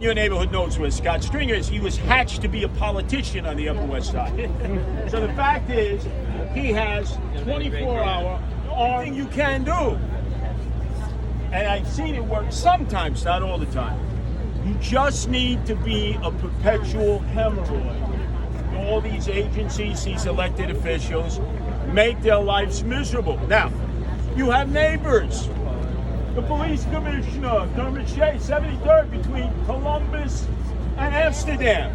Your neighborhood knows where Scott Stringer is. He was hatched to be a politician on the Upper West Side. So the fact is, he has 24-hour everything you can do. And I've seen it work sometimes, not all the time. You just need to be a perpetual hemorrhoid. All these agencies, these elected officials, make their lives miserable. Now, you have neighbors. The police commissioner, Dermot Shea, 73rd between Columbus and Amsterdam.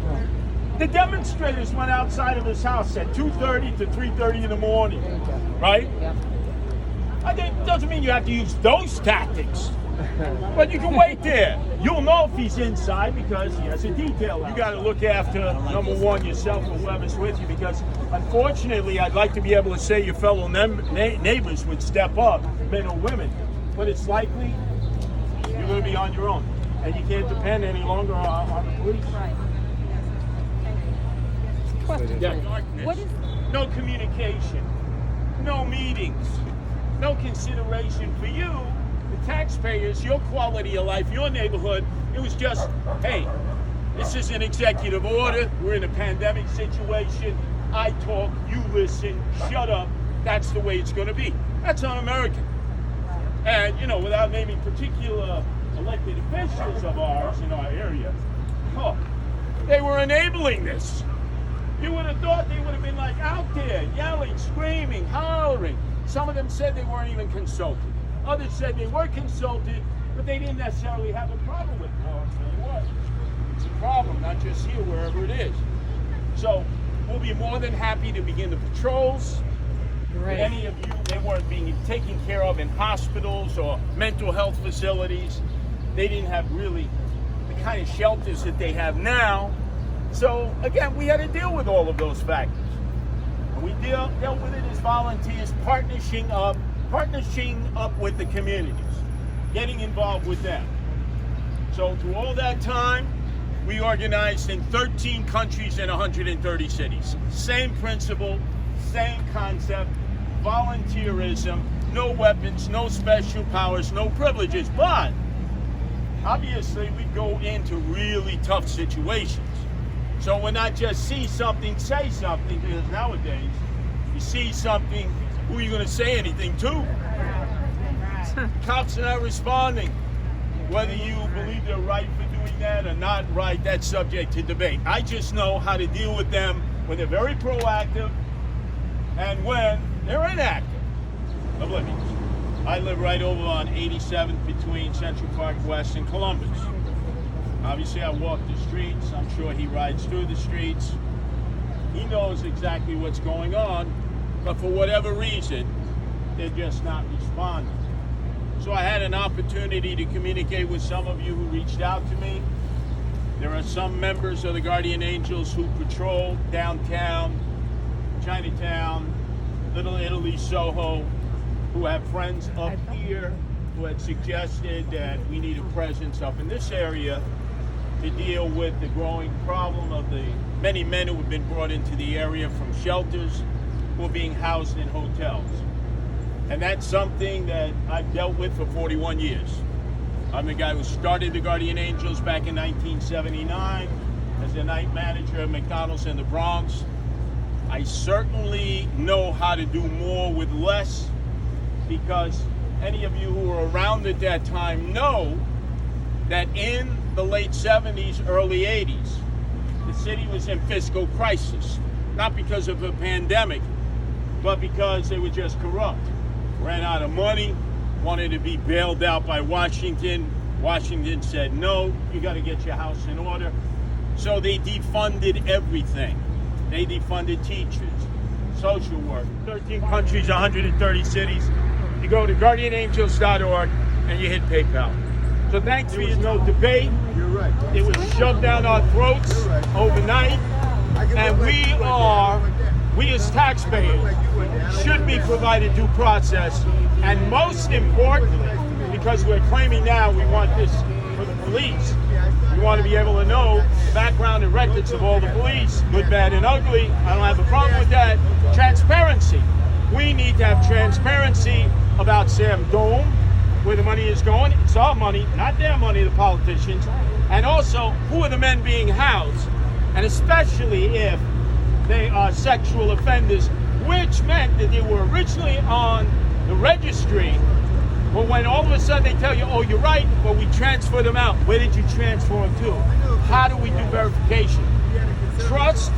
The demonstrators went outside of his house at 2:30 to 3:30 in the morning, right? I think it doesn't mean you have to use those tactics, but you can wait there. You'll know if he's inside because he has a detail. You got to look after, number one, yourself or whoever's with you, because unfortunately, I'd like to be able to say your fellow neighbors would step up, men or women. But it's likely you're going to be on your own, and you can't depend any longer on the police. Right. Question. Yeah, darkness. What is? No communication, no meetings, no consideration for you, the taxpayers, your quality of life, your neighborhood. It was just, hey, this is an executive order. We're in a pandemic situation. I talk, you listen, shut up. That's the way it's going to be. That's un-American. And, you know, without naming particular elected officials of ours in our area, they were enabling this. You would have thought they would have been like out there, yelling, screaming, hollering. Some of them said they weren't even consulted. Others said they were consulted, but they didn't necessarily have a problem with it. Well, I'll tell you what, it's a problem, not just here, wherever it is. So we'll be more than happy to begin the patrols. Right. Any of you, they weren't being taken care of in hospitals or mental health facilities. They didn't have really the kind of shelters that they have now. So again, we had to deal with all of those factors. And we dealt with it as volunteers, partnering up with the communities, getting involved with them. So through all that time, we organized in 13 countries and 130 cities. Same principle, same concept. Volunteerism, no weapons, no special powers, no privileges, but obviously we go into really tough situations. So we're not just see something, say something, because nowadays you see something, who are you going to say anything to? Cops are not responding. Whether you believe they're right for doing that or not right, that's subject to debate. I just know how to deal with them when they're very proactive and when they're inactive, oblivious. I live right over on 87th between Central Park West and Columbus. Obviously, I walk the streets. I'm sure he rides through the streets. He knows exactly what's going on, but for whatever reason, they're just not responding. So I had an opportunity to communicate with some of you who reached out to me. There are some members of the Guardian Angels who patrol downtown, Chinatown, Little Italy, Soho, who have friends up here who had suggested that we need a presence up in this area to deal with the growing problem of the many men who have been brought into the area from shelters who are being housed in hotels. And that's something that I've dealt with for 41 years. I'm the guy who started the Guardian Angels back in 1979 as the night manager at McDonald's in the Bronx. I certainly know how to do more with less, because any of you who were around at that time know that in the late 70s, early 80s, the city was in fiscal crisis. Not because of a pandemic, but because they were just corrupt. Ran out of money, wanted to be bailed out by Washington. Washington said, no, you got to get your house in order. So they defunded everything. They defunded teachers, social work, 13 countries, 130 cities. You go to guardianangels.org and you hit PayPal. So thanks for your no debate. You're right. It was shoved down our throats overnight. And we as taxpayers should be provided due process. And most importantly, because we're claiming now we want this for the police, we want to be able to know the background and records of all the police, good, bad, and ugly. I don't have a problem with that. Transparency. We need to have transparency about Sam Dome, where the money is going. It's our money, not their money, the politicians. And also, who are the men being housed? And especially if they are sexual offenders, which meant that they were originally on the registry, but when all of a sudden they tell you, oh, you're right, but we transfer them out. Where did you transfer them to? How do we do verification? Trust,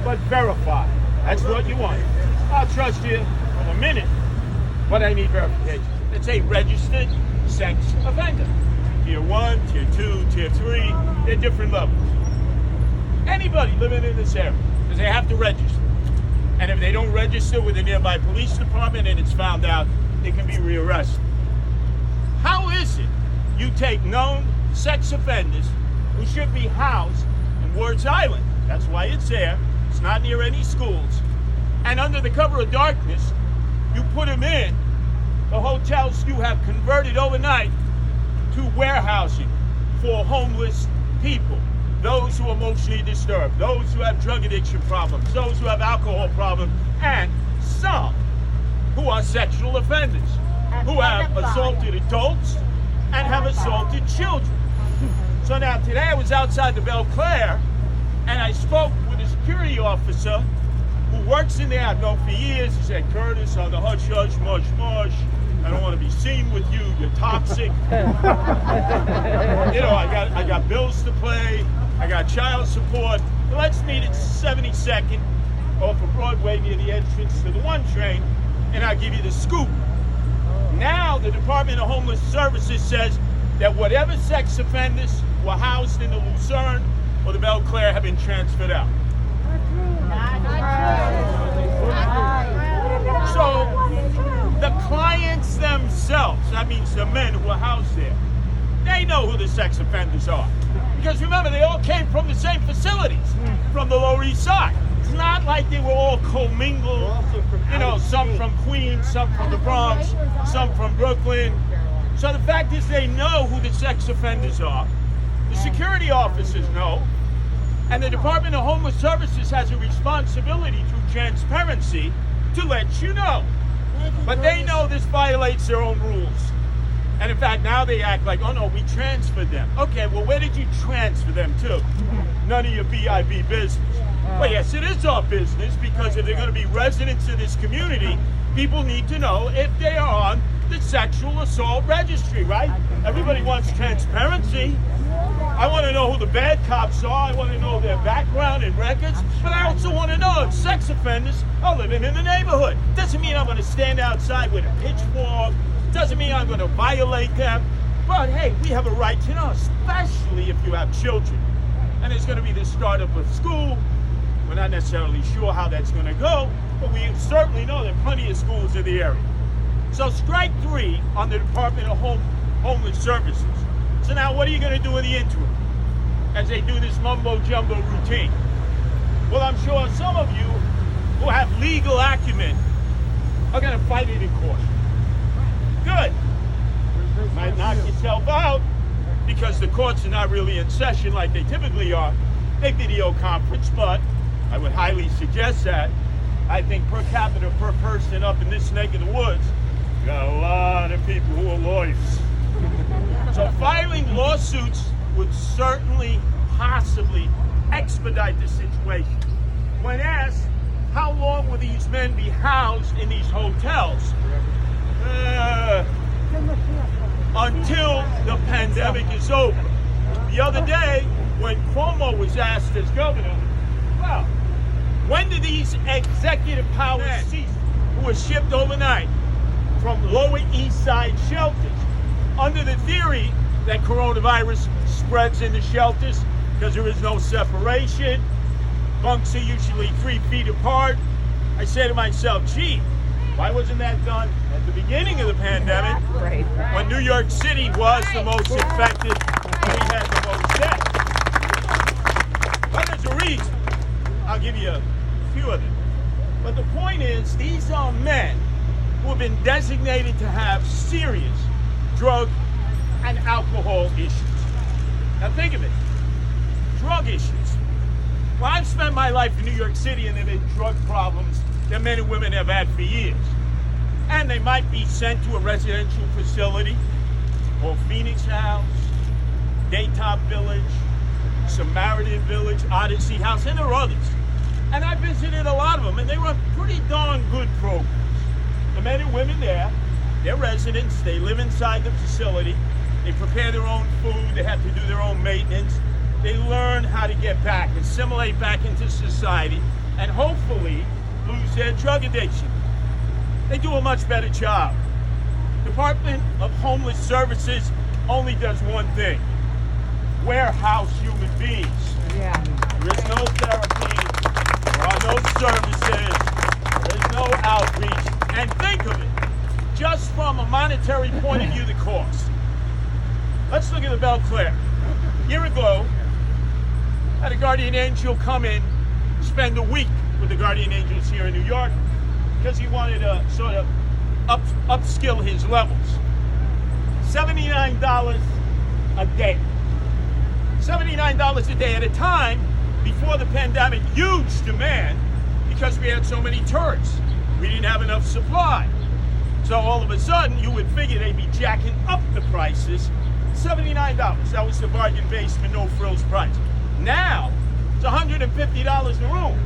but verify. That's what you want. I'll trust you in a minute, but I need verification. It's a registered sex offender. Tier 1, Tier 2, Tier 3, they're different levels. Anybody living in this area, because they have to register. And if they don't register with a nearby police department and it's found out, they can be rearrested. How is it you take known sex offenders who should be housed in Ward's Island? That's why it's there. It's not near any schools. And under the cover of darkness, you put them in the hotels you have converted overnight to warehousing for homeless people, those who are emotionally disturbed, those who have drug addiction problems, those who have alcohol problems, and some who are sexual offenders, who have assaulted adults and have assaulted children. So now today I was outside the Belle Claire and I spoke with a security officer who works in there. I've known for years. He said, Curtis, on the hush hush, mush mush. I don't want to be seen with you. You're toxic. You know, I got bills to pay. I got child support. Well, let's meet at 72nd off of Broadway near the entrance to the 1 train, and I'll give you the scoop. Now the Department of Homeless Services says that whatever sex offenders were housed in the Lucerne or the Belle Claire have been transferred out. So the clients themselves, that means the men who are housed there, they know who the sex offenders are. Because remember, they all came from the same facilities, from the Lower East Side. It's not like they were all commingled, you know, some from Queens, some from the Bronx, some from Brooklyn. So the fact is they know who the sex offenders are. The security officers know. And the Department of Homeless Services has a responsibility through transparency to let you know. But they know this violates their own rules. And in fact, now they act like, oh no, we transferred them. Okay, well, where did you transfer them to? None of your BIB business. Well, yes, it is our business, because if they're going to be residents of this community, people need to know if they are on the sexual assault registry, right? Everybody wants transparency. I want to know who the bad cops are. I want to know their background and records. But I also want to know if sex offenders are living in the neighborhood. Doesn't mean I'm going to stand outside with a pitchfork. Doesn't mean I'm going to violate them. But hey, we have a right to know, especially if you have children. And it's going to be the start of a school. We're not necessarily sure how that's going to go, but we certainly know there are plenty of schools in the area. So strike 3 on the Department of Homeless Services. So now what are you going to do in the interim as they do this mumbo-jumbo routine? Well, I'm sure some of you who have legal acumen are going to fight it in court. Good. Might knock yourself out because the courts are not really in session like they typically are. They video conference, but I would highly suggest that. I think per capita, per person up in this neck of the woods, you got a lot of people who are lawyers. So filing lawsuits would certainly, possibly expedite the situation. When asked, how long will these men be housed in these hotels? Until the pandemic is over. The other day, when Cuomo was asked as governor, well, when do these executive powers cease who were shipped overnight from Lower East Side shelters? Under the theory that coronavirus spreads in the shelters because there is no separation, bunks are usually 3 feet apart. I say to myself, gee, why wasn't that done at the beginning of the pandemic when New York City was the most infected and we had the most deaths? Well, there's a reason. I'll give you a few of them. But the point is, these are men who have been designated to have serious drug and alcohol issues. Now think of it, drug issues. Well, I've spent my life in New York City and there have been drug problems that men and women have had for years. And they might be sent to a residential facility or Phoenix House Daytop Village, Samaritan Village, Odyssey House, and there are others. And I visited a lot of them, and they run pretty darn good programs. The men and women there, they're residents, they live inside the facility, they prepare their own food, they have to do their own maintenance, they learn how to get back, assimilate back into society, and hopefully lose their drug addiction. They do a much better job. Department of Homeless Services only does one thing: warehouse human beings. Yeah. There is no therapy, there are no services, there is no outreach. And think of it, just from a monetary point of view, the cost. Let's look at the Belle Claire. A year ago, I had a guardian angel come in, spend a week with the guardian angels here in New York, because he wanted to sort of upskill his levels. $79 a day. $79 a day at a time before the pandemic, huge demand because we had so many tourists. We didn't have enough supply. So all of a sudden, you would figure they'd be jacking up the prices. $79, that was the bargain basement, no frills price. Now, it's $150 a room,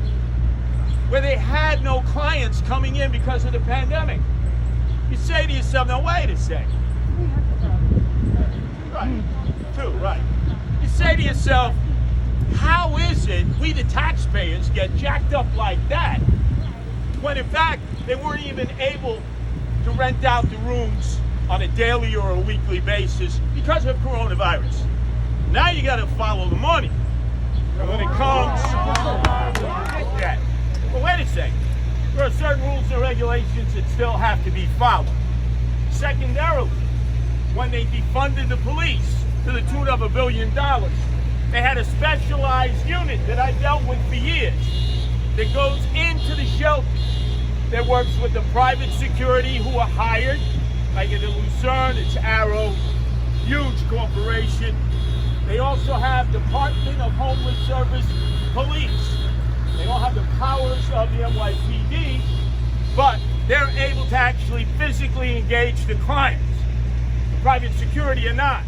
where they had no clients coming in because of the pandemic. You say to yourself, now wait a second. Right, two, right. You say to yourself, how is it we the taxpayers get jacked up like that when in fact they weren't even able to rent out the rooms on a daily or a weekly basis because of coronavirus? Now you gotta follow the money. And when it comes, yeah. But wait a second. There are certain rules and regulations that still have to be followed. Secondarily, when they defunded the police to the tune of $1 billion, they had a specialized unit that I dealt with for years that goes into the shelters, that works with the private security who are hired, like in Lucerne, it's Arrow, huge corporation. They also have Department of Homeless Service police. They don't have the powers of the NYPD, but they're able to actually physically engage the clients. The private security are not.